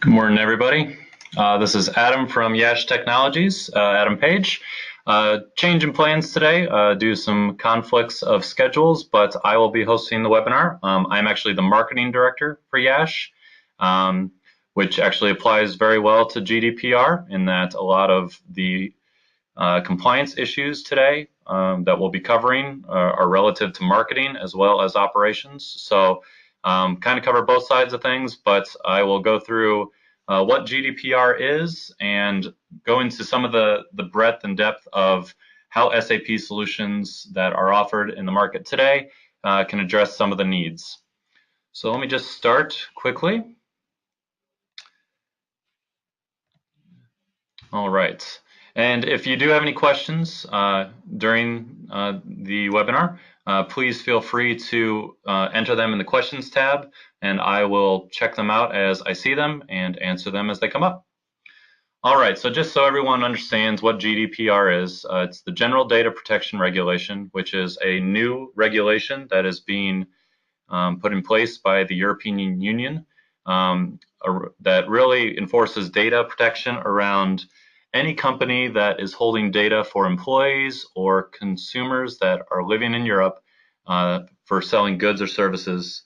Good morning, everybody. This is Adam from YASH Technologies, Adam Page. Change in plans today due to some conflicts of schedules, but I will be hosting the webinar. I'm actually the marketing director for YASH, which actually applies very well to GDPR in that a lot of the compliance issues today that we'll be covering are relative to marketing as well as operations. So kind of cover both sides of things, but I will go through what GDPR is and go into some of the breadth and depth of how SAP solutions that are offered in the market today can address some of the needs. So let me just start quickly. All right. And if you do have any questions during the webinar, please feel free to enter them in the questions tab, and I will check them out as I see them and answer them as they come up. All right, so just so everyone understands what GDPR is, it's the General Data Protection Regulation, which is a new regulation that is being put in place by the European Union that really enforces data protection around any company that is holding data for employees or consumers that are living in Europe for selling goods or services.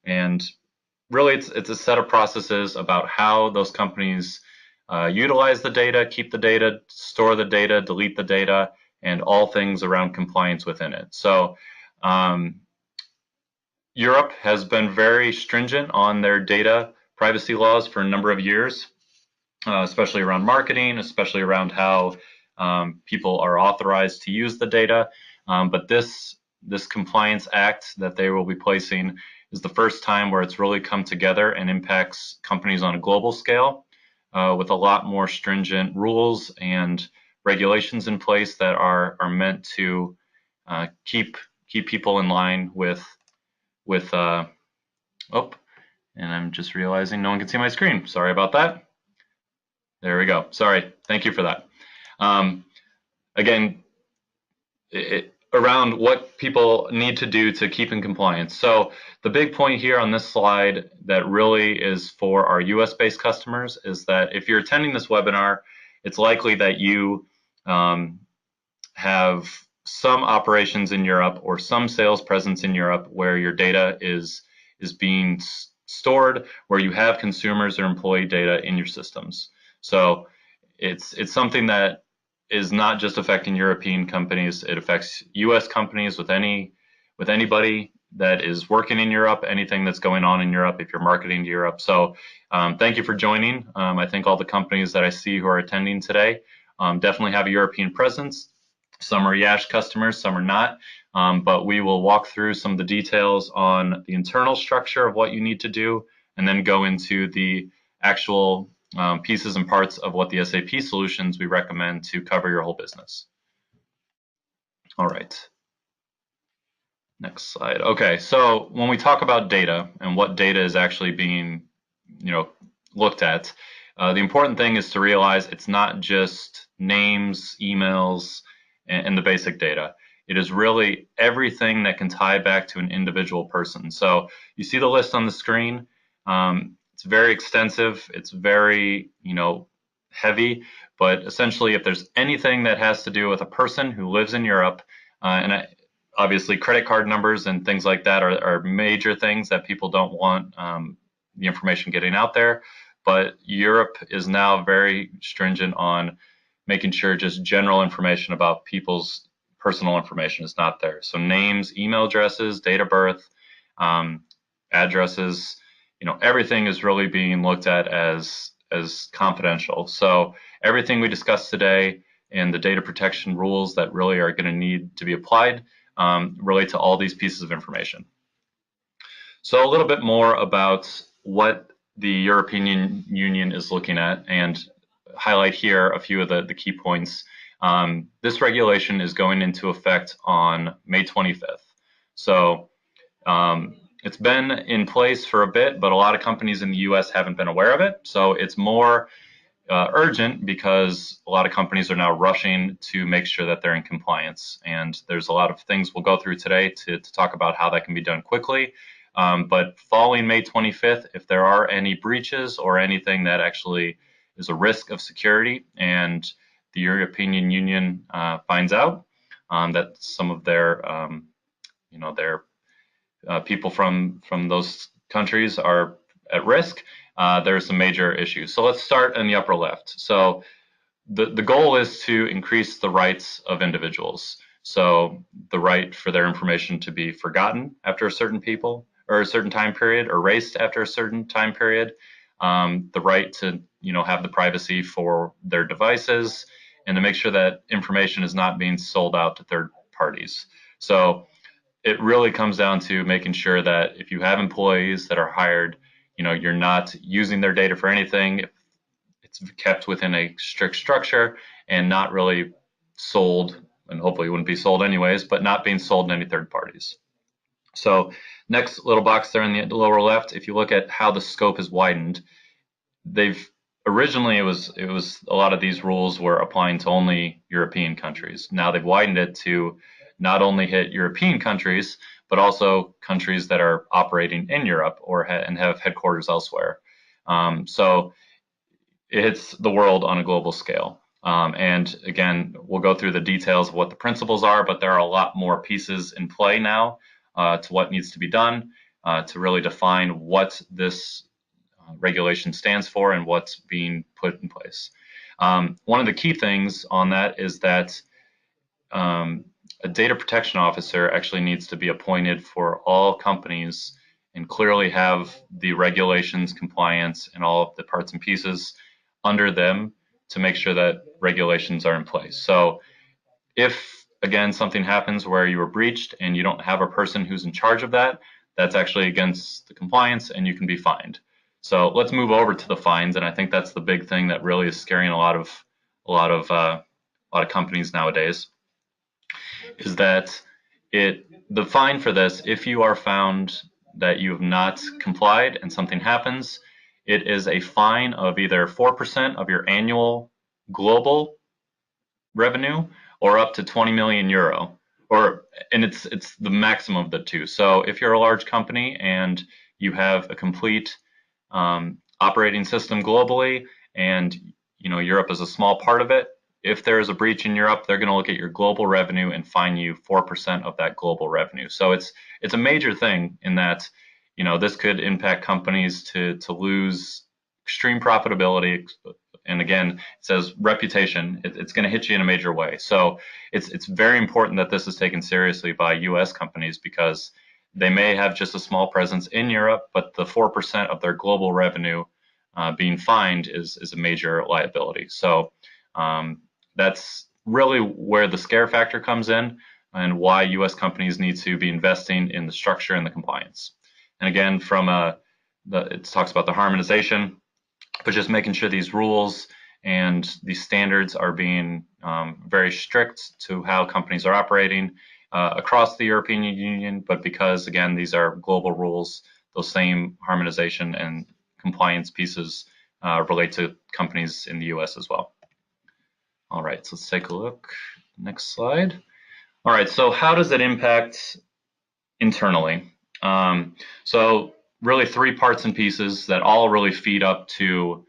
And really, it's a set of processes about how those companies utilize the data, keep the data, store the data, delete the data, and all things around compliance within it. So Europe has been very stringent on their data privacy laws for a number of years. Especially around marketing, especially around how people are authorized to use the data. But this Compliance Act that they will be placing is the first time where it's really come together and impacts companies on a global scale with a lot more stringent rules and regulations in place that are meant to keep people in line with and I'm just realizing no one can see my screen. Sorry about that. There we go. Sorry. Thank you for that. Again, around what people need to do to keep in compliance. So the big point here on this slide that really is for our US-based customers is that if you're attending this webinar, it's likely that you have some operations in Europe or some sales presence in Europe where your data is being stored, where you have consumers or employee data in your systems. So it's something that is not just affecting European companies. It affects U.S. companies with anybody that is working in Europe, anything that's going on in Europe if you're marketing to Europe. So thank you for joining. I think all the companies that I see who are attending today definitely have a European presence. Some are YASH customers, some are not. But we will walk through some of the details on the internal structure of what you need to do and then go into the actual pieces and parts of what the SAP solutions we recommend to cover your whole business. All right. Next slide. Okay, so when we talk about data and what data is actually being, looked at, the important thing is to realize it's not just names, emails, and the basic data. It is really everything that can tie back to an individual person. So you see the list on the screen. It's very extensive. It's very, heavy. But essentially, if there's anything that has to do with a person who lives in Europe, obviously credit card numbers and things like that are major things that people don't want the information getting out there. But Europe is now very stringent on making sure just general information about people's personal information is not there. So names, email addresses, date of birth, addresses, everything is really being looked at as confidential. So everything we discussed today and the data protection rules that really are going to need to be applied relate to all these pieces of information. So a little bit more about what the European Union is looking at and highlight here a few of the key points. This regulation is going into effect on May 25th. So it's been in place for a bit, but a lot of companies in the US haven't been aware of it. So it's more urgent because a lot of companies are now rushing to make sure that they're in compliance. And there's a lot of things we'll go through today to talk about how that can be done quickly. But following May 25th, if there are any breaches or anything that actually is a risk of security and the European Union finds out that some of their, their people from those countries are at risk, there are some major issues. So let's start in the upper left. So the goal is to increase the rights of individuals. So the right for their information to be forgotten after a certain people or a certain time period, or erased after a certain time period, the right to have the privacy for their devices, and to make sure that information is not being sold out to third parties. So it really comes down to making sure that if you have employees that are hired, you're not using their data for anything. If it's kept within a strict structure and not really sold, and hopefully it wouldn't be sold anyways, but not being sold to any third parties. So next little box there in the lower left, if you look at how the scope is widened, they've originally it was a lot of these rules were applying to only European countries. Now they've widened it to not only hit European countries, but also countries that are operating in Europe and have headquarters elsewhere. So it hits the world on a global scale. And again, we'll go through the details of what the principles are, but there are a lot more pieces in play now to what needs to be done to really define what this regulation stands for and what's being put in place. One of the key things on that is that a data protection officer actually needs to be appointed for all companies and clearly have the regulations, compliance, and all of the parts and pieces under them to make sure that regulations are in place. So if, again, something happens where you were breached and you don't have a person who's in charge of that, that's actually against the compliance and you can be fined. So let's move over to the fines, and I think that's the big thing that really is scaring a lot of companies nowadays. Is that the fine for this, if you are found that you have not complied and something happens, it is a fine of either 4% of your annual global revenue or up to 20 million euro. And it's the maximum of the two. So if you're a large company and you have a complete operating system globally, and Europe is a small part of it, if there is a breach in Europe, they're going to look at your global revenue and fine you 4% of that global revenue. So it's a major thing in that this could impact companies to lose extreme profitability. And again, it says reputation. It's going to hit you in a major way. So it's very important that this is taken seriously by U.S. companies, because they may have just a small presence in Europe, but the 4% of their global revenue being fined is a major liability. So that's really where the scare factor comes in, and why U.S. companies need to be investing in the structure and the compliance. And again, it talks about the harmonization, but just making sure these rules and these standards are being very strict to how companies are operating across the European Union. But because, again, these are global rules, those same harmonization and compliance pieces relate to companies in the U.S. as well. All right, so let's take a look. Next slide. All right, so how does it impact internally? So really three parts and pieces that all really feed up to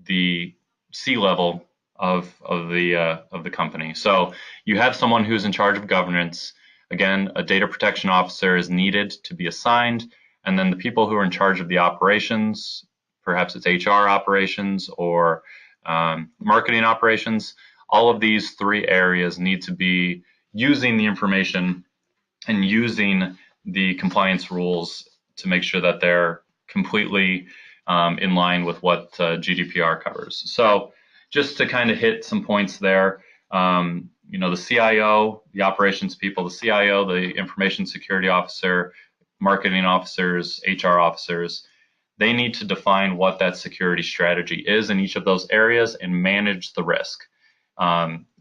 the C-level of the company. So you have someone who's in charge of governance. Again, a data protection officer is needed to be assigned, and then the people who are in charge of the operations, perhaps it's HR operations or marketing operations. All of these three areas need to be using the information and using the compliance rules to make sure that they're completely in line with what GDPR covers. So just to kind of hit some points there, the CIO, the operations people, the CIO, the information security officer, marketing officers, HR officers, they need to define what that security strategy is in each of those areas and manage the risk.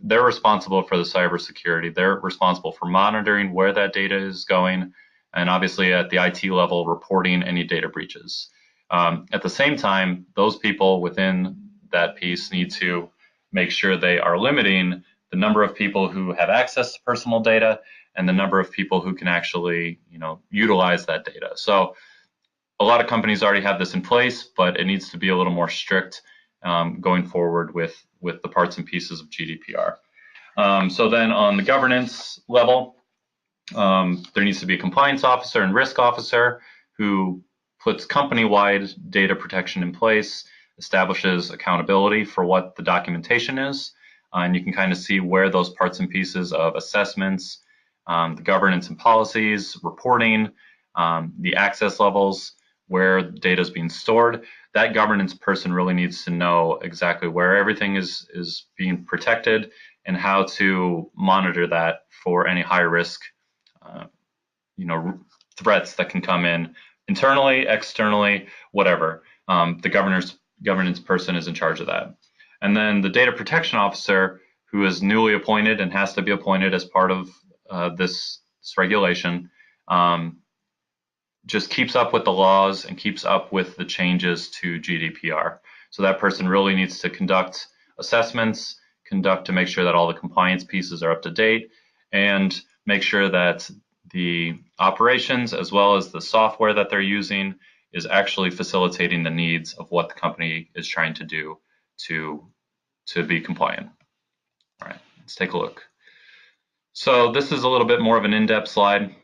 They're responsible for the cybersecurity. They're responsible for monitoring where that data is going, and obviously at the IT level, reporting any data breaches. At the same time, those people within that piece need to make sure they are limiting the number of people who have access to personal data, and the number of people who can actually, utilize that data. So a lot of companies already have this in place, but it needs to be a little more strict going forward with the parts and pieces of GDPR. So then on the governance level, there needs to be a compliance officer and risk officer who puts company-wide data protection in place, establishes accountability for what the documentation is, and you can kind of see where those parts and pieces of assessments, the governance and policies, reporting, the access levels, where data is being stored. That governance person really needs to know exactly where everything is being protected and how to monitor that for any high risk threats that can come in internally, externally, whatever. The governance person is in charge of that. And then the data protection officer, who is newly appointed and has to be appointed as part of this regulation, just keeps up with the laws and keeps up with the changes to GDPR. So that person really needs to conduct assessments, to make sure that all the compliance pieces are up to date, and make sure that the operations as well as the software that they're using is actually facilitating the needs of what the company is trying to do to be compliant. All right, let's take a look. So this is a little bit more of an in-depth slide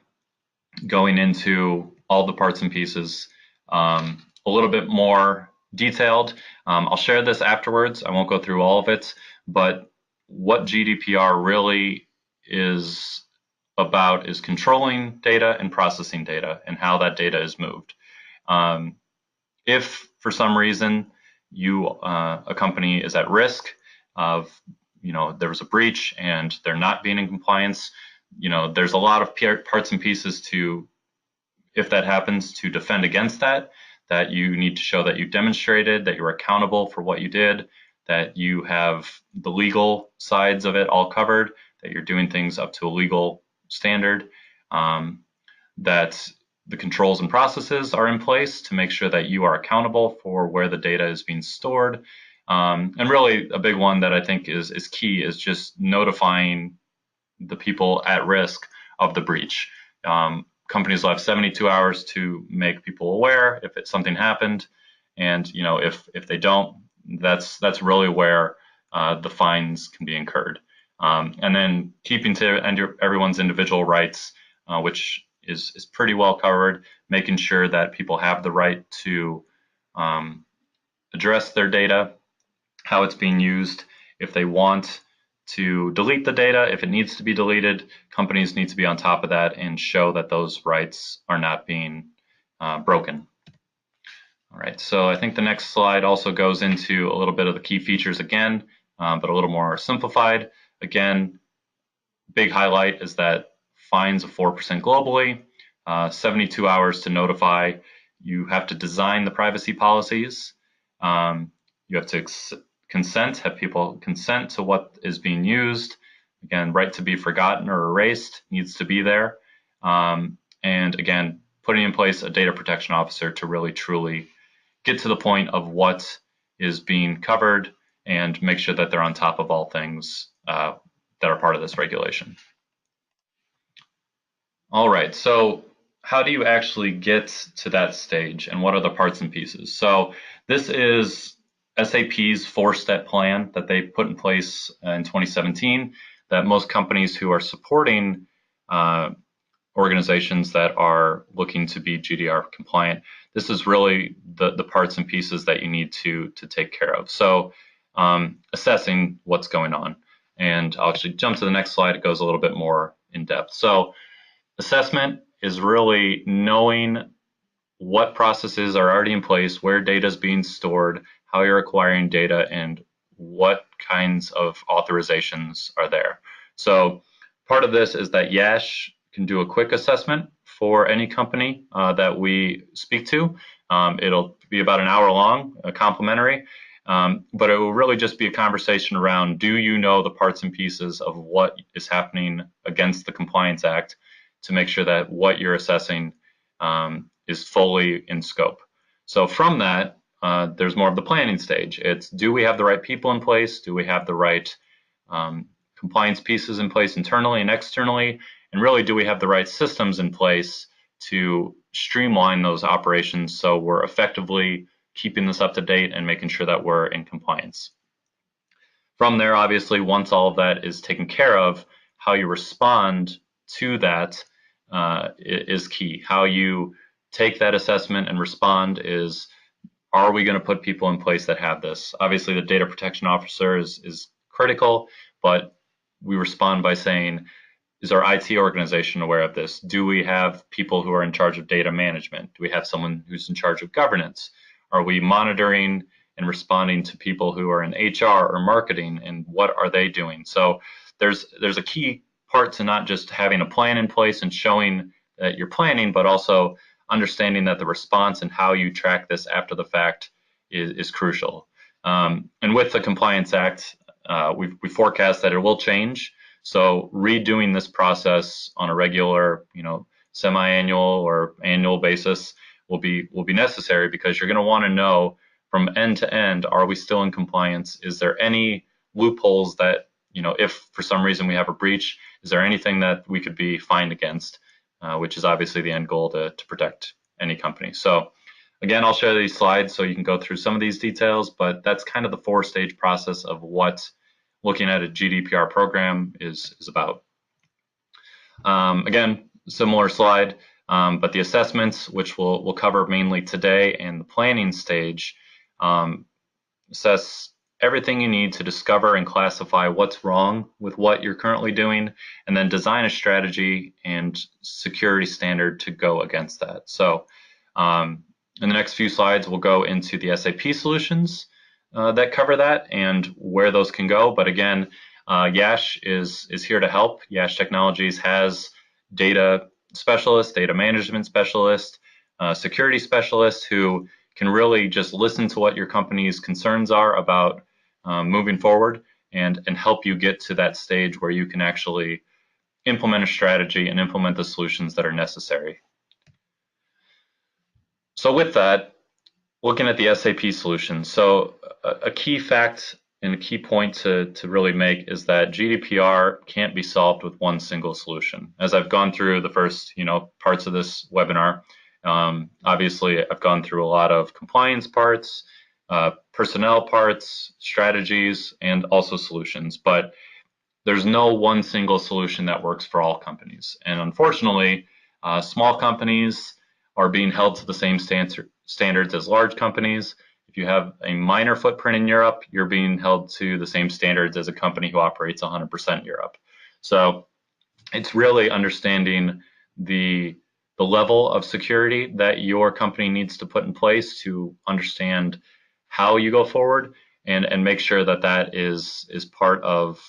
going into all the parts and pieces, a little bit more detailed. I'll share this afterwards. I won't go through all of it, but what GDPR really is about is controlling data and processing data and how that data is moved. If for some reason a company is at risk of, there was a breach and they're not being in compliance, there's a lot of parts and pieces to, if that happens, to defend against that you need to show that you demonstrated, that you're accountable for what you did, that you have the legal sides of it all covered, that you're doing things up to a legal standard, that the controls and processes are in place to make sure that you are accountable for where the data is being stored. And really a big one that I think is key is just notifying the people at risk of the breach. Companies will have 72 hours to make people aware if something happened, and if they don't, that's really where the fines can be incurred. And then keeping to everyone's individual rights, which is pretty well covered, making sure that people have the right to address their data, how it's being used, if they want to delete the data, if it needs to be deleted, companies need to be on top of that and show that those rights are not being broken. All right, so I think the next slide also goes into a little bit of the key features again, but a little more simplified. Again, big highlight is that fines of 4% globally, 72 hours to notify. You have to design the privacy policies. You have to have people consent to what is being used. Again, right to be forgotten or erased needs to be there. And again, putting in place a data protection officer to really truly get to the point of what is being covered and make sure that they're on top of all things that are part of this regulation. All right, so how do you actually get to that stage and what are the parts and pieces? So this is SAP's 4-step plan that they put in place in 2017 that most companies who are supporting organizations that are looking to be GDPR compliant, this is really the parts and pieces that you need to take care of. So assessing what's going on. And I'll actually jump to the next slide. It goes a little bit more in depth. So assessment is really knowing what processes are already in place, where data is being stored, how you're acquiring data, and what kinds of authorizations are there. So part of this is that YASH can do a quick assessment for any company that we speak to. It'll be about an hour long, complimentary, but it will really just be a conversation around, do you know the parts and pieces of what is happening against the Compliance Act to make sure that what you're assessing is fully in scope. So from that, there's more of the planning stage. It's, do we have the right people in place? Do we have the right compliance pieces in place internally and externally? and really, do we have the right systems in place to streamline those operations so we're effectively keeping this up to date and making sure that we're in compliance. From there, obviously, once all of that is taken care of, how you respond to that is key. How you take that assessment and respond is, are we going to put people in place that have this? Obviously, the data protection officer is critical, but we respond by saying, is our IT organization aware of this? Do we have people who are in charge of data management? Do we have someone who's in charge of governance? Are we monitoring and responding to people who are in HR or marketing, and what are they doing? So there's a key part to not just having a plan in place and showing that you're planning, but also understanding that the response and how you track this after the fact is crucial. And with the Compliance Act, we forecast that it will change. So redoing this process on a regular, semi-annual or annual basis will be necessary, because you're going to want to know from end to end, are we still in compliance? Is there any loopholes that, if for some reason we have a breach, is there anything that we could be fined against, which is obviously the end goal to protect any company. So again, I'll share these slides so you can go through some of these details, but that's kind of the 4-stage process of what looking at a GDPR program is about. Again, similar slide, but the assessments, which we'll cover mainly today, and the planning stage, assess everything you need to discover and classify what's wrong with what you're currently doing, and then design a strategy and security standard to go against that. So in the next few slides, we'll go into the SAP solutions that cover that and where those can go. But again, YASH is here to help. YASH Technologies has data specialists, data management specialists, security specialists who can really just listen to what your company's concerns are about moving forward and help you get to that stage where you can actually implement a strategy and implement the solutions that are necessary. So with that, looking at the SAP solution, so a key fact and a key point to really make is that GDPR can't be solved with one single solution. As I've gone through the first parts of this webinar, obviously I've gone through a lot of compliance parts, personnel parts, strategies, and also solutions, but there's no one single solution that works for all companies. And unfortunately, small companies are being held to the same standards as large companies. If you have a minor footprint in Europe, you're being held to the same standards as a company who operates 100% Europe. So it's really understanding the level of security that your company needs to put in place to understand how you go forward and make sure that that is part of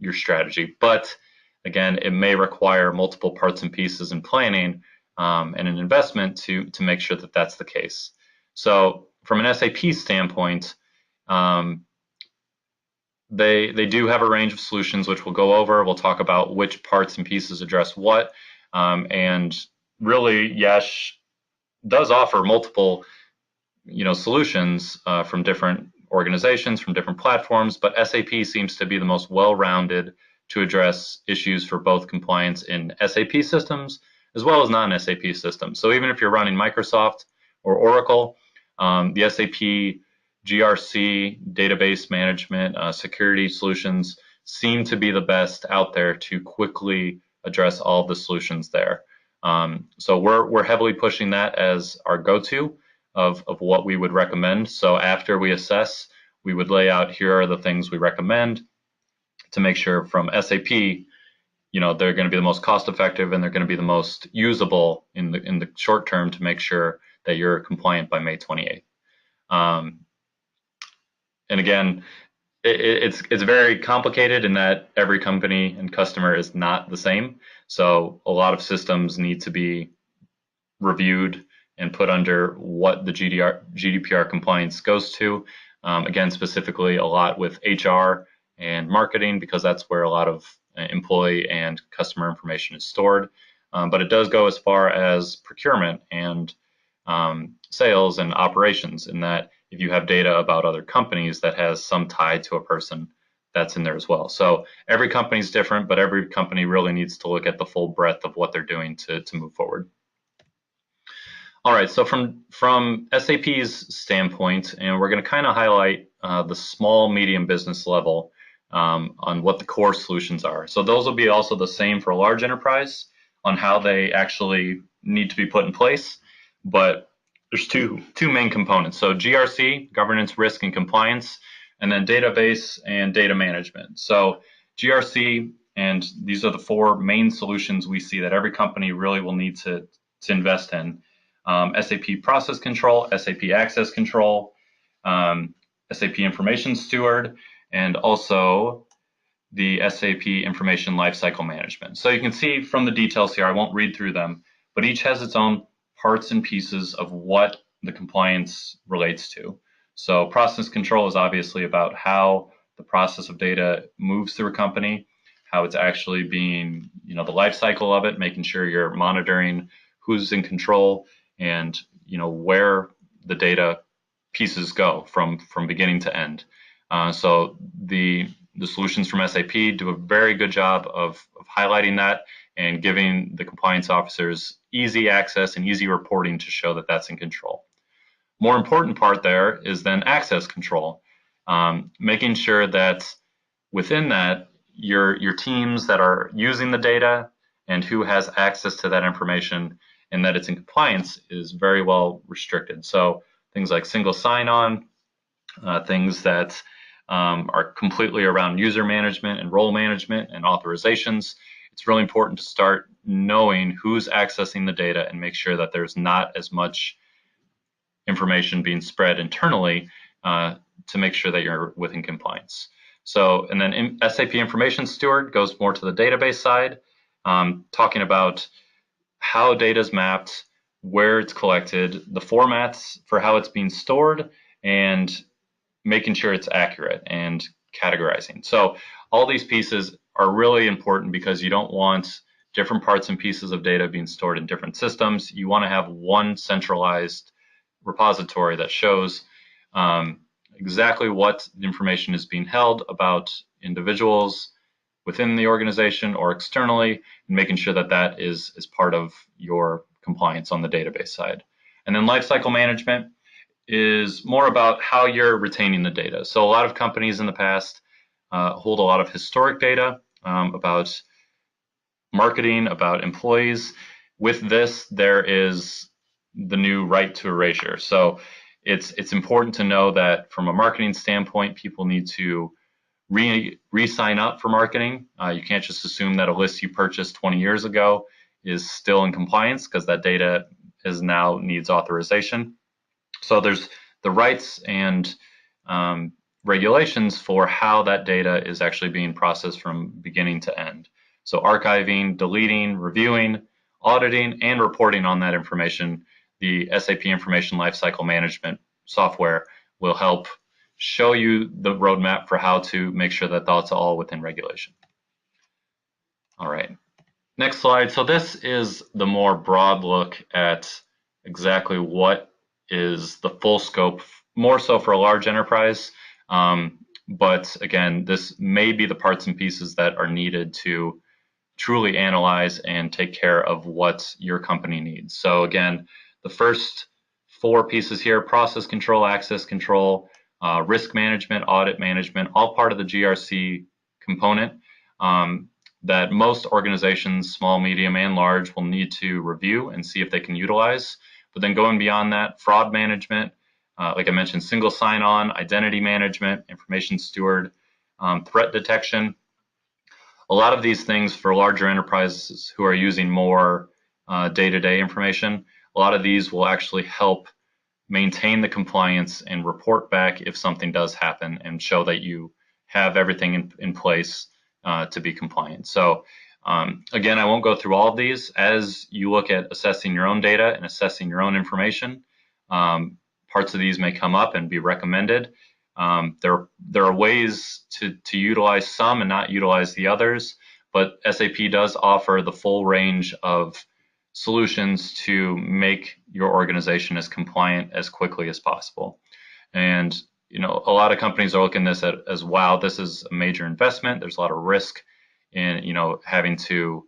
your strategy. But again, it may require multiple parts and pieces in planning and an investment to make sure that that's the case. So from an SAP standpoint, they do have a range of solutions which we'll go over. We'll talk about which parts and pieces address what, and really YASH does offer multiple solutions from different organizations, from different platforms, but SAP seems to be the most well-rounded to address issues for both compliance in SAP systems as well as non-SAP systems. So even if you're running Microsoft or Oracle, the SAP GRC, database management, security solutions seem to be the best out there to quickly address all of the solutions there. So we're heavily pushing that as our go-to of what we would recommend. So after we assess, we would lay out, here are the things we recommend to make sure from SAP, they're going to be the most cost effective and they're going to be the most usable in the short term to make sure that you're compliant by May 28th. And again, it's very complicated in that every company and customer is not the same. So a lot of systems need to be reviewed and put under what the GDPR compliance goes to. Again, specifically a lot with HR and marketing, because that's where a lot of employee and customer information is stored. But it does go as far as procurement and sales and operations, in that if you have data about other companies that has some tie to a person, that's in there as well. So every company is different, but every company really needs to look at the full breadth of what they're doing to move forward. All right, so from SAP's standpoint, and we're going to kind of highlight the small, medium business level on what the core solutions are. So those will be also the same for a large enterprise on how they actually need to be put in place. But there's two main components. So GRC, governance, risk, and compliance, and then database and data management. So GRC, and these are the four main solutions we see that every company really will need to invest in. SAP Process Control, SAP Access Control, SAP Information Steward, and also the SAP Information Lifecycle Management. So you can see from the details here, I won't read through them, but each has its own parts and pieces of what the compliance relates to. So process control is obviously about how the process of data moves through a company, how it's actually being, the life cycle of it, making sure you're monitoring who's in control and, where the data pieces go from beginning to end. So the solutions from SAP do a very good job of highlighting that and giving the compliance officers easy access and easy reporting to show that that's in control. More important part there is then access control, making sure that within that, your teams that are using the data and who has access to that information and that it's in compliance is very well restricted. So things like single sign-on, things that are completely around user management and role management and authorizations. It's really important to start knowing who's accessing the data and make sure that there's not as much information being spread internally to make sure that you're within compliance. So, and then SAP Information Steward goes more to the database side, talking about how data is mapped, where it's collected, the formats for how it's being stored, and making sure it's accurate and categorizing. So all these pieces are really important because you don't want different parts and pieces of data being stored in different systems. You want to have one centralized repository that shows exactly what information is being held about individuals within the organization or externally, and making sure that that is part of your compliance on the database side. And then lifecycle management is more about how you're retaining the data. So a lot of companies in the past hold a lot of historic data about marketing, about employees. With this, there is the new right to erasure. So it's important to know that from a marketing standpoint, people need to re-sign up for marketing. You can't just assume that a list you purchased 20 years ago is still in compliance because that data now needs authorization. So there's the rights and regulations for how that data is actually being processed from beginning to end. So archiving, deleting, reviewing, auditing, and reporting on that information. The SAP Information Lifecycle Management software will help show you the roadmap for how to make sure that that's all within regulation. All right, next slide. So this is the more broad look at exactly what is the full scope, more so for a large enterprise. But again, this may be the parts and pieces that are needed to truly analyze and take care of what your company needs. So again, the first four pieces here: process control, access control, risk management, audit management, all part of the GRC component that most organizations, small, medium, and large, will need to review and see if they can utilize. But then going beyond that, fraud management, like I mentioned, single sign-on, identity management, information steward, threat detection. A lot of these things for larger enterprises who are using more day-to-day information, a lot of these will actually help maintain the compliance and report back if something does happen and show that you have everything in place to be compliant. So again, I won't go through all of these. As you look at assessing your own data and assessing your own information, parts of these may come up and be recommended. There are ways to utilize some and not utilize the others, but SAP does offer the full range of solutions to make your organization as compliant as quickly as possible. And a lot of companies are looking at this as, wow, this is a major investment. There's a lot of risk in, having to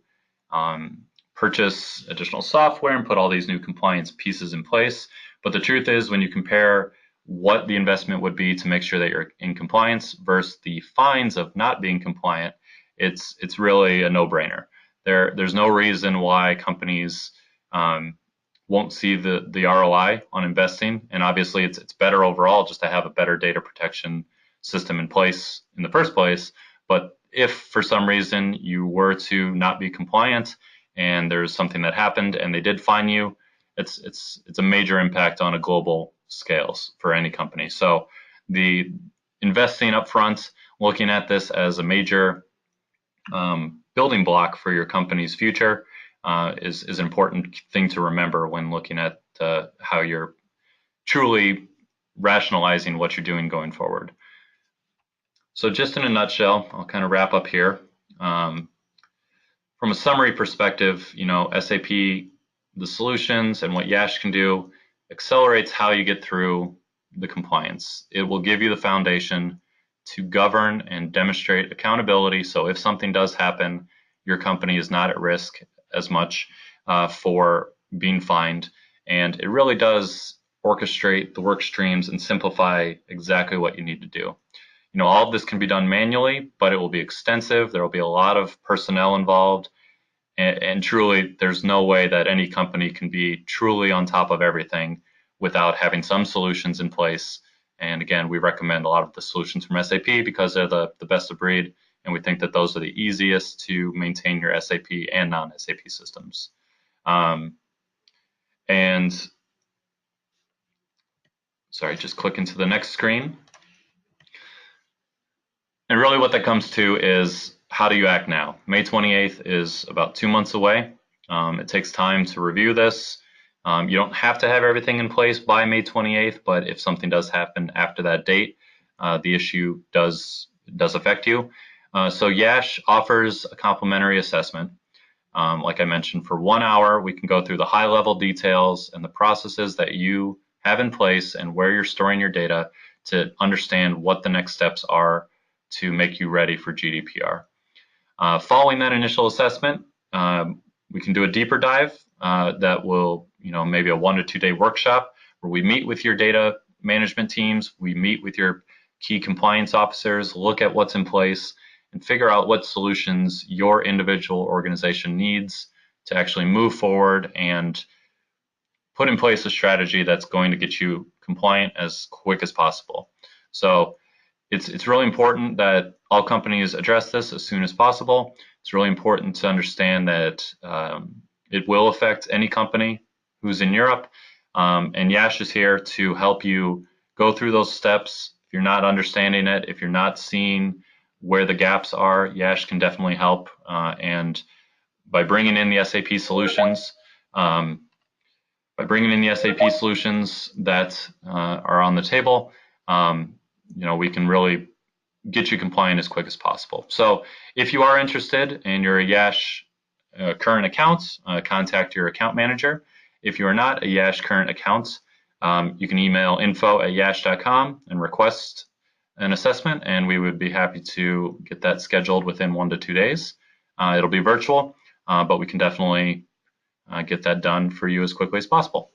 purchase additional software and put all these new compliance pieces in place. But the truth is, when you compare what the investment would be to make sure that you're in compliance versus the fines of not being compliant, it's really a no-brainer. There's no reason why companies won't see the ROI on investing, and obviously it's better overall just to have a better data protection system in place in the first place. But if for some reason you were to not be compliant and there's something that happened and they did fine you, it's a major impact on a global scales for any company. So the investing up front, looking at this as a major building block for your company's future is an important thing to remember when looking at how you're truly rationalizing what you're doing going forward. So just in a nutshell, I'll kind of wrap up here. From a summary perspective, SAP, the solutions and what YASH can do accelerates how you get through the compliance. It will give you the foundation to govern and demonstrate accountability. So if something does happen, your company is not at risk as much for being fined. And it really does orchestrate the work streams and simplify exactly what you need to do. All of this can be done manually, but it will be extensive. There will be a lot of personnel involved. And truly, there's no way that any company can be truly on top of everything without having some solutions in place. And again, we recommend a lot of the solutions from SAP because they're the best of breed. And we think that those are the easiest to maintain your SAP and non-SAP systems. And sorry, just click into the next screen. And really what that comes to is, how do you act now? May 28th is about 2 months away. It takes time to review this. You don't have to have everything in place by May 28th, but if something does happen after that date, the issue does affect you. So YASH offers a complimentary assessment. Like I mentioned, for 1 hour, we can go through the high-level details and the processes that you have in place and where you're storing your data to understand what the next steps are to make you ready for GDPR. Following that initial assessment, we can do a deeper dive that will, maybe a 1 to 2 day workshop where we meet with your data management teams, we meet with your key compliance officers, look at what's in place, and figure out what solutions your individual organization needs to actually move forward and put in place a strategy that's going to get you compliant as quick as possible. So it's really important that all companies address this as soon as possible. It's really important to understand that it will affect any company who's in Europe, and YASH is here to help you go through those steps. If you're not understanding it, if you're not seeing where the gaps are, YASH can definitely help. And by bringing in the SAP solutions, that are on the table, we can really get you compliant as quick as possible. So if you are interested and you're a YASH current account, contact your account manager. If you are not a YASH current account, you can email info@yash.com and request an assessment, and we would be happy to get that scheduled within 1 to 2 days. It'll be virtual, but we can definitely get that done for you as quickly as possible.